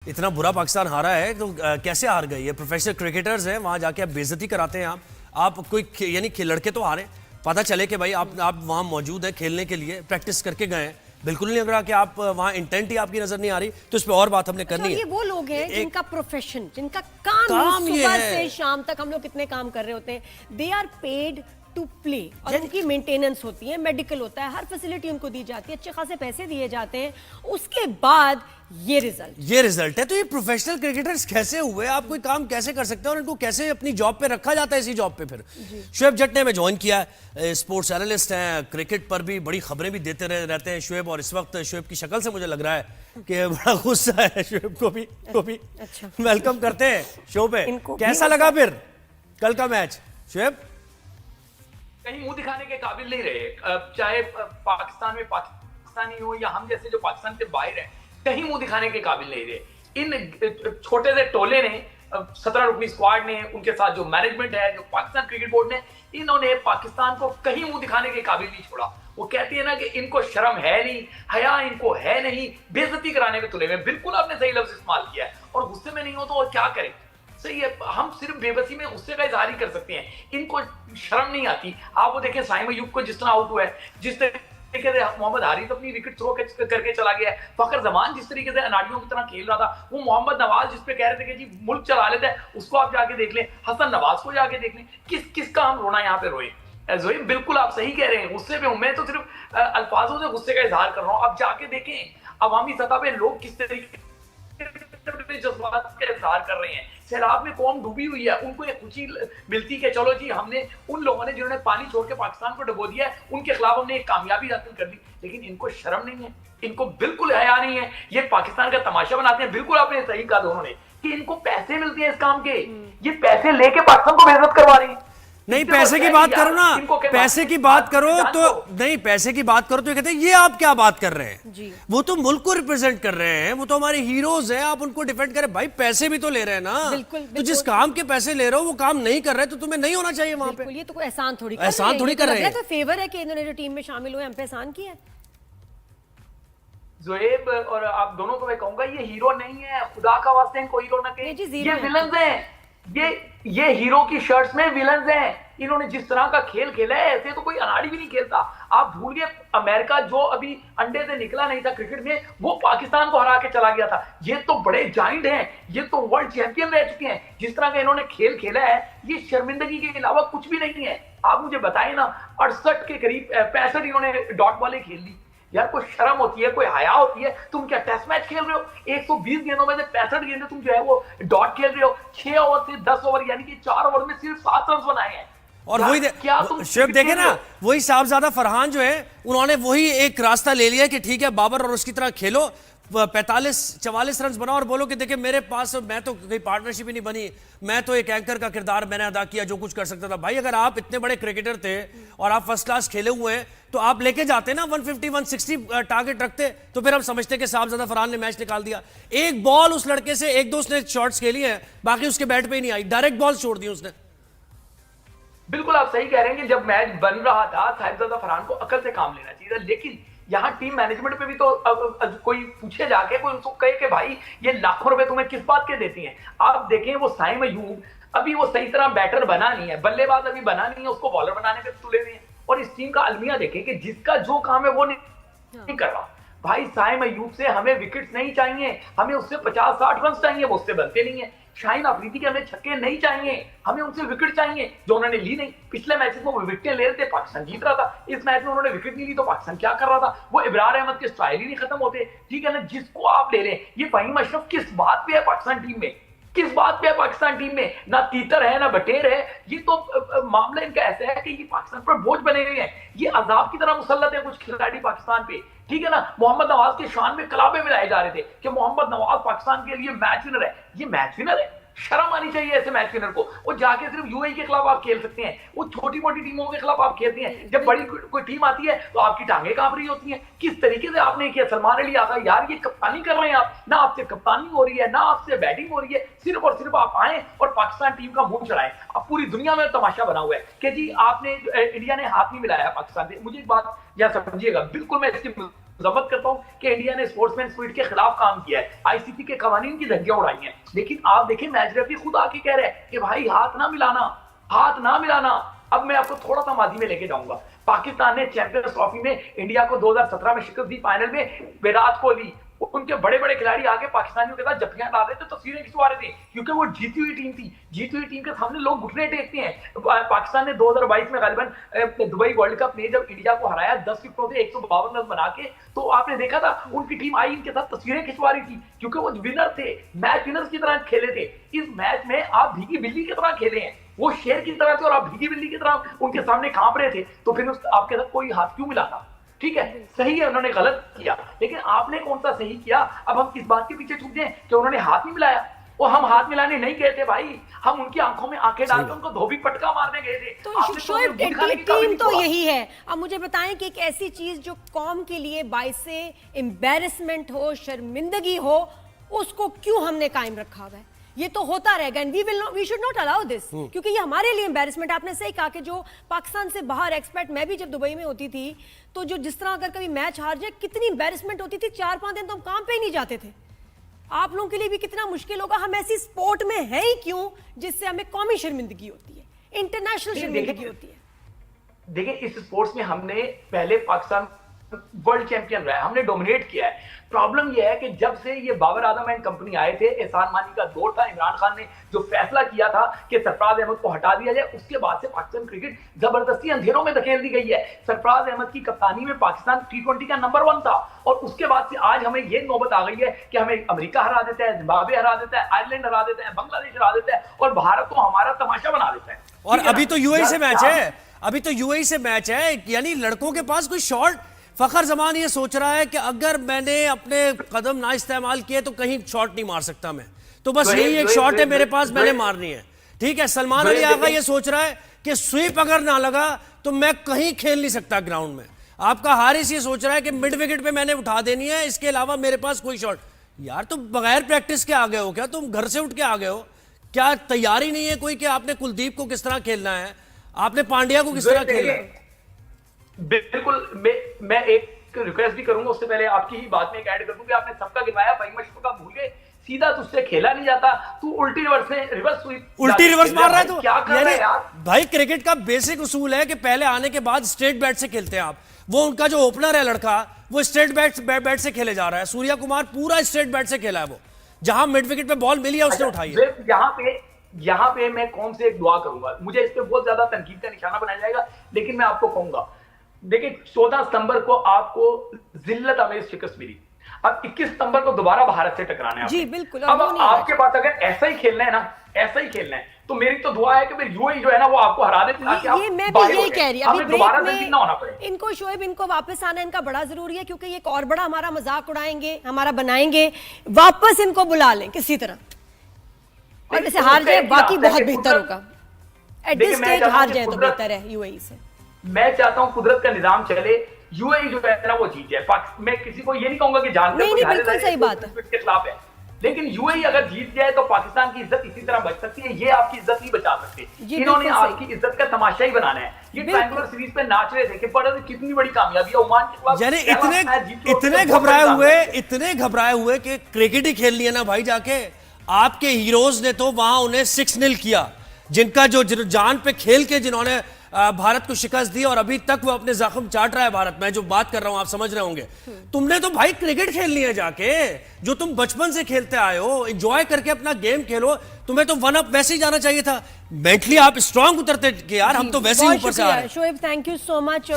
इतना बुरा पाकिस्तान हारा है तो कैसे हार गई? ये प्रोफेशनल क्रिकेटर्स हैं, वहां जाके आप बेइज्जती कराते हैं। आप कोई यानी कि लड़के तो हारे, पता चले कि भाई आप वहां मौजूद हैं खेलने के लिए, प्रैक्टिस करके गए हैं, बिल्कुल नहीं लग रहा कि आप वहां इंटेंट ही आपकी नजर नहीं आ रही। तो इस पे और बात हमने करनी है। ये वो लोग हैं जिनका प्रोफेशन, जिनका काम सुबह से शाम तक, हम लोग कितने काम कर रहे होते हैं, they are paid to play, और उनकी मेंटेनेंस होती है, मेडिकल होता है, हर फैसिलिटी उनको दी जाती है, अच्छे खासे पैसे दिए जाते हैं, उसके बाद ये रिजल्ट है। तो ये प्रोफेशनल क्रिकेटर्स कैसे हुए? आप कोई काम कैसे कर सकते हैं और इनको कैसे अपनी जॉब पे रखा जाता है? इसी जॉब पे फिर शुएब जट ने हमें ज्वाइन किया, स्पोर्ट्स एनालिस्ट हैं, क्रिकेट पर भी बड़ी खबरें भी देते रहते हैं शुएब, और इस वक्त शुएब की शक्ल से मुझे लग रहा है कि बड़ा गुस्सा है शुएब को भी अच्छा वेलकम करते हैं शो पे। कैसा लगा फिर कल का मैच शुएब? कहीं मुंह दिखाने के काबिल नहीं रहे, चाहे पाकिस्तान में पाकिस्तानी हो या हम जैसे जो पाकिस्तान के बाहर हैं, कहीं मुंह दिखाने के काबिल नहीं रहे। इन छोटे से टोले ने, 17 रुपये स्क्वाड ने, उनके साथ जो मैनेजमेंट है, जो पाकिस्तान क्रिकेट बोर्ड ने, इन्होंने पाकिस्तान को कहीं मुंह दिखाने के काबिल नहीं छोड़ा। वो कहती है ना कि इनको शर्म है नहीं, हया इनको है नहीं, बेइज्जती कराने में तुले में। बिल्कुल आपने सही लफ्ज इस्तेमाल किया है, और गुस्से में नहीं हो तो और क्या करें? सही है, हम सिर्फ बेबसी में गुस्से का इजहार ही कर सकते हैं। इनको शर्म नहीं आती। आप वो देखें साइम अयूब को जिस तरह आउट हुआ है, जिस तरीके से मोहम्मद हारिस अपनी विकेट थ्रो करके चला गया है, फखर जमान जिस तरीके से अनाड़ियों की तरह खेल रहा था, वो मोहम्मद नवाज जिस पे कह रहे थे कि जी मुल्क चला लेता है, उसको आप जाके देख लें, हसन नवाज को जाके देख लें, किसका हम रोना यहाँ पे रोए? जोई बिल्कुल आप सही कह रहे हैं, गुस्से पे हूं मैं, तो सिर्फ अल्फाजों से गुस्से का इजहार कर रहा हूँ। आप जाके देखें अवामी सतह पे लोग किस तरीके जज्बात का इजहार कर रहे हैं। सैलाब में कौम डूबी हुई है, उनको एक खुशी मिलती है कि चलो जी हमने उन लोगों ने जिन्होंने पानी छोड़ के पाकिस्तान को डुबो दिया है, उनके खिलाफ हमने एक कामयाबी हासिल कर दी। लेकिन इनको शर्म नहीं है, इनको बिल्कुल हया नहीं है, ये पाकिस्तान का तमाशा बनाते हैं। बिल्कुल आपने सही कहा दोनों ने कि इनको पैसे मिलते हैं इस काम के, ये पैसे लेके पाकिस्तान को बेइज्जत करवा रही है। नहीं, पैसे की बात करो ना, पैसे की बात करो तो नहीं, पैसे की बात करो तो कहते हैं ये आप क्या बात कर रहे हैं जी। वो तो मुल्क को रिप्रेजेंट कर रहे हैं, वो तो हमारे हीरोज हैं, आप उनको डिफेंड करें। भाई पैसे भी तो ले रहे हैं ना। बिल्कुल, तो जिस काम के पैसे ले रहे हो वो काम नहीं कर रहे तो तुम्हें नहीं होना चाहिए वहां पे। ये तो कोई एहसान थोड़ी कर रहे हैं। तो फेवर है कि इन्होंने जो टीम में शामिल हुए हम पे एहसान किया है। जोएब और आप दोनों को मैं कहूंगा ये हीरो नहीं है, खुदा का वास्ते इनको हीरो ना कहें, ये विलन्स हैं। ये हीरो की शर्ट्स में विलन्स हैं। इन्होंने जिस तरह का खेल खेला है, ऐसे तो कोई अनाड़ी भी नहीं खेलता। आप भूल गए अमेरिका जो अभी अंडे से निकला नहीं था क्रिकेट में, वो पाकिस्तान को हरा के चला गया था। ये तो बड़े जाइंट हैं, ये तो वर्ल्ड चैंपियन रह चुके हैं। जिस तरह का इन्होंने खेल खेला है, ये शर्मिंदगी के अलावा कुछ भी नहीं है। आप मुझे बताएं ना, 68 के करीब 65 इन्होंने डॉट बॉलें खेल ली। यार कोई शर्म होती है, कोई हया होती है? तुम क्या टेस्ट मैच खेल रहे हो? 120 गेंदों में से 65 गेंदें तुम जो है वो डॉट खेल रहे हो। 6 ओवर से 10 ओवर यानी कि 4 ओवर में सिर्फ 7 रन बनाए हैं। और वही शुएब देखे ना, वही साहबजादा फरहान जो है, उन्होंने वही एक रास्ता ले लिया कि ठीक है बाबर और उसकी तरह खेलो, 45-44 रन बनाओ और बोलो कि देखिए मेरे पास, मैं तो कोई पार्टनरशिप ही नहीं बनी, मैं तो एक एंकर का किरदार मैंने अदा किया, जो कुछ कर सकता था। भाई अगर आप इतने बड़े क्रिकेटर थे और आप फर्स्ट क्लास खेले हुए हैं तो आप लेके जाते ना 150-160 टारगेट रखते, तो फिर हम समझते कि साहबजादा फरहान ने मैच निकाल दिया। एक बॉल उस लड़के से, एक दो उसने शॉट्स खेली हैं, बाकी उसके बैट पे ही नहीं आई, डायरेक्ट बॉल छोड़ दी उसने। बिल्कुल आप सही कह रहे हैं कि जब मैच बन रहा था साहिबजादा फरहान को अकल से काम लेना चाहिए था। लेकिन यहाँ टीम मैनेजमेंट पे भी तो कोई पूछे जाके, कोई उसको कहे कि भाई ये लाखों रुपए तुम्हें किस बात के देती हैं। आप देखें वो साइम अयूब अभी वो सही तरह बैटर बना नहीं है, बल्लेबाज अभी बना नहीं है, उसको बॉलर बनाने पे तुले हुए हैं। और इस टीम का अलमिया देखें कि जिसका जो काम है वो नहीं कर रहा। भाई साइम अयूब से हमें विकेट्स नहीं चाहिए, हमें उससे 50-60 रन चाहिए, वो उससे बनते नहीं है। शाहीन अफरीदी के हमें छक्के नहीं चाहिए, हमें उनसे विकेट चाहिए, जो उन्होंने ली नहीं। पिछले मैचेस में वो विकेटें ले रहे थे, पाकिस्तान जीत रहा था। इस मैच में उन्होंने विकेट नहीं ली तो पाकिस्तान क्या कर रहा था? वो इब्रार अहमद के स्टाइल ही नहीं खत्म होते। ठीक है ना, जिसको आप ले रहे हैं, ये फहीम अशरफ किस बात पे है पाकिस्तान टीम में? किस बात पे है पाकिस्तान टीम में? ना तीतर है ना बटेर है। ये तो मामला इनका ऐसा है कि ये पाकिस्तान पर बोझ बने हुए हैं, ये अजाब की तरह मुसल्लत है कुछ खिलाड़ी पाकिस्तान पे। ठीक है ना, मोहम्मद नवाज के शान में कलाबे मिलाए जा रहे थे कि मोहम्मद नवाज पाकिस्तान के लिए मैच विनर है। ये मैच विनर है? शर्म आनी चाहिए ऐसे मैच विनर को। वो जाके सिर्फ यूएई के खिलाफ आप खेल सकते हैं, वो छोटी मोटी टीमों के खिलाफ आप खेलते हैं। जब बड़ी कोई टीम आती है तो आपकी टांगें कांप रही होती हैं। किस तरीके से आपने किया? सलमान अली आता है, यार ये कप्तानी कर रहे हैं आप, ना आपसे कप्तानी हो रही है ना आपसे बैटिंग हो रही है, सिर्फ और सिर्फ आप आए और पाकिस्तान टीम का मुंह चढ़ाएं। अब पूरी दुनिया में तमाशा बना हुआ है कि जी आपने, इंडिया ने हाथ नहीं मिलाया पाकिस्तान से। मुझे एक बात या समझिएगा, बिल्कुल मैं इसकी मजम्मत करता हूं कि इंडिया ने स्पोर्ट्समैन स्पिरिट के खिलाफ काम किया है, आईसीसी के कवानीन की धज्जियां उड़ाई हैं। लेकिन आप देखिए मैच रेफरी खुद आके कह रहे हैं कि भाई हाथ ना मिलाना, हाथ ना मिलाना। अब मैं आपको थोड़ा सा माजी में लेके जाऊंगा। पाकिस्तान ने चैंपियंस ट्रॉफी में इंडिया को 2017 में शिकस्त दी फाइनल में। विराट कोहली, उनके बड़े बड़े खिलाड़ी आगे पाकिस्तानियों के साथ जफ्फियां ला रहे थे, तस्वीरें खिंचवा रहे थे, क्योंकि वो जीती हुई टीम थी। जीती हुई टीम के सामने लोग घुटने टेकते हैं। पाकिस्तान ने 2022 में गालिबन दुबई वर्ल्ड कप में जब इंडिया को हराया 10 विकेटों से 152 रन बना के, तो आपने देखा था उनकी टीम आई इनके साथ तस्वीरें खिंचवा रही थी, क्योंकि वो विनर थे, मैच विनर्स की तरह खेले थे। इस मैच में आप भीगी बिल्ली की तरह खेले हैं, वो शेर की तरह थे और आप भीगी बिल्ली की तरह उनके सामने कांप रहे थे, तो फिर आपके साथ कोई हाथ क्यों मिलाता? ठीक है, सही है, उन्होंने गलत किया, लेकिन आपने कौन सा सही किया? अब हम किस बात के पीछे छूट जाएं कि उन्होंने हाथ नहीं मिलाया? और हम हाथ मिलाने नहीं गए थे भाई, हम उनकी आंखों में आंखें डालकर उनको धोबी पटका मारने गए थे। तो शोएब टीम तो यही है। अब मुझे बताएं कि एक ऐसी चीज जो कौम के लिए बाइस एम्बैरेसमेंट हो, शर्मिंदगी हो, उसको क्यों हमने कायम रखा हुआ है? ये तो होता रहेगा and we should not allow this, क्योंकि ये हमारे लिए एम्बैरेसमेंट। आपने सही कहा कि जो पाकिस्तान से बाहर एक्सपर्ट, मैं भी जब दुबई में होती थी तो जो जिस तरह अगर कभी मैच हार जाए कितनी एम्बैरेसमेंट होती थी, 4-5 दिन तो हम काम पे ही नहीं जाते थे। आप लोगों के लिए भी कितना मुश्किल होगा। हम ऐसी स्पोर्ट में है ही क्यों जिससे हमें कौमी शर्मिंदगी होती है, इंटरनेशनल शर्मिंदगी होती है? देखिए इस स्पोर्ट्स में हमने पहले पाकिस्तान वर्ल्ड चैंपियन रहा है, हमने डोमिनेट किया है। प्रॉब्लम यह है कि जब से ये बाबर आजम एंड कंपनी आए थे, एहसान मानी का दौर था, इमरान खान ने जो फैसला किया था कि सरफराज अहमद को हटा दिया जाए, उसके बाद से पाकिस्तान क्रिकेट जबरदस्ती अंधेरों में धकेल दी गई है। सरफराज अहमद की कप्तानी में पाकिस्तान T20 का नंबर 1 था, और उसके बाद से आज हमें ये नौबत आ गई है कि हमें अमेरिका हरा देता है, जिम्बाब्वे हरा देता है, आयरलैंड हरा देता है, बांग्लादेश हरा देता है, और भारत को हमारा तमाशा बना देता है। और अभी तो यूएई से मैच है, अभी तो यूएई से मैच है, यानी लड़कों के पास कोई शॉट। फखर जमान ये सोच रहा है कि अगर मैंने अपने कदम ना इस्तेमाल किए तो कहीं शॉट नहीं मार सकता मैं, तो बस यही एक शॉट है मेरे पास, मैंने मारनी है। ठीक है, सलमान अली आगा ये सोच रहा है कि स्वीप अगर ना लगा तो मैं कहीं खेल नहीं सकता ग्राउंड में। आपका हारिस ये सोच रहा है कि मिड विकेट पे मैंने उठा देनी है, इसके अलावा मेरे पास कोई शॉट। यार तुम बगैर प्रैक्टिस के आ गए हो क्या? तुम घर से उठ के आ गए हो क्या? तैयारी नहीं है कोई कि आपने कुलदीप को किस तरह खेलना है, आपने पांड्या को किस तरह खेलना है? बिल्कुल, मैं एक रिक्वेस्ट भी करूंगा, उससे पहले आपकी ही बात में एक ऐड कर दूं कि आपने सबका गिनवाया, भाई मशरूका भूल गए, सीधा तुझसे खेला नहीं जाता, तू उल्टी रिवर्स में रिवर्स उल्टी रिवर्स मार रहा है तू। क्या कर रहा है यार? भाई क्रिकेट का बेसिक उसूल है कि पहले आने के बाद स्ट्रेट बैट से खेलते हैं आप। वो उनका जो ओपनर है लड़का, वो स्ट्रेट बैट से खेले जा रहा है। सूर्या कुमार पूरा स्ट्रेट बैट से खेला है, वो जहां मिड विकेट पे बॉल मिली है उसने उठाई है। यहाँ पे मैं कौन से एक दुआ करूंगा, मुझे इस पे बहुत ज्यादा तनकीद का निशाना बनाया जाएगा, लेकिन मैं आपको कहूंगा, देखिए 14 सितंबर को आपको जिल्लत अमेज शिकस्त मिली, अब 21 सितंबर को दोबारा भारत से टकराना है। जी बिल्कुल। अब आपके पास अगर ऐसा ही खेलना है ना, ऐसा ही खेलना है, तो मेरी तो दुआ है कि फिर यूएई जो है ना वो आपको हरा दे। ये मैं भी यही कह रही हूं, दोबारा से ना होना पड़े इनको। शोएब, इनको वापस आना इनका बड़ा जरूरी है, क्योंकि ये एक और बड़ा हमारा मजाक उड़ाएंगे, हमारा बनाएंगे, वापस इनको बुला लें किसी तरह, और जैसे हार जाए बाकी बहुत बेहतर होगा। एट दिस स्टेज हार जाए तो बेहतर है यूएई से। मैं चाहता हूं कुदरत का निजाम चले, यूएई जो है ना वो जीत जाए। मैं किसी को ये नहीं कहूंगा कि जानकर नहीं, बिल्कुल सही बात है, के खिलाफ है, लेकिन यूएई अगर जीत जाए तो पाकिस्तान की इज्जत इसी तरह बच सकती है। ये आपकी इज्जत नहीं बचा सकते, इन्होंने आपकी इज्जत का तमाशा ही बनाना है। ये ट्रायंगुलर सीरीज पे नाच रहे थे कि कितनी बड़ी कामयाबी है ओमान के खिलाफ, यानी इतने घबराए हुए कि क्रिकेट ही खेल लिया ना भाई जाके। आपके हीरोज ने तो वहां उन्हें 6-0 किया, जिनका जो जान पे खेल के जिन्होंने भारत को शिकस्त दी, और अभी तक वो अपने जख्म चाट रहा है भारत। मैं जो बात कर रहा हूं आप समझ रहे होंगे। तुमने तो भाई क्रिकेट खेलनी है जाके, जो तुम बचपन से खेलते आए हो, एंजॉय करके अपना गेम खेलो। तुम्हें तो 1 अप वैसे ही जाना चाहिए था, मेंटली आप स्ट्रांग उतरते कि यार हम तो वैसे ही ऊपर से आ रहे हैं। Shoaib, thank you so much.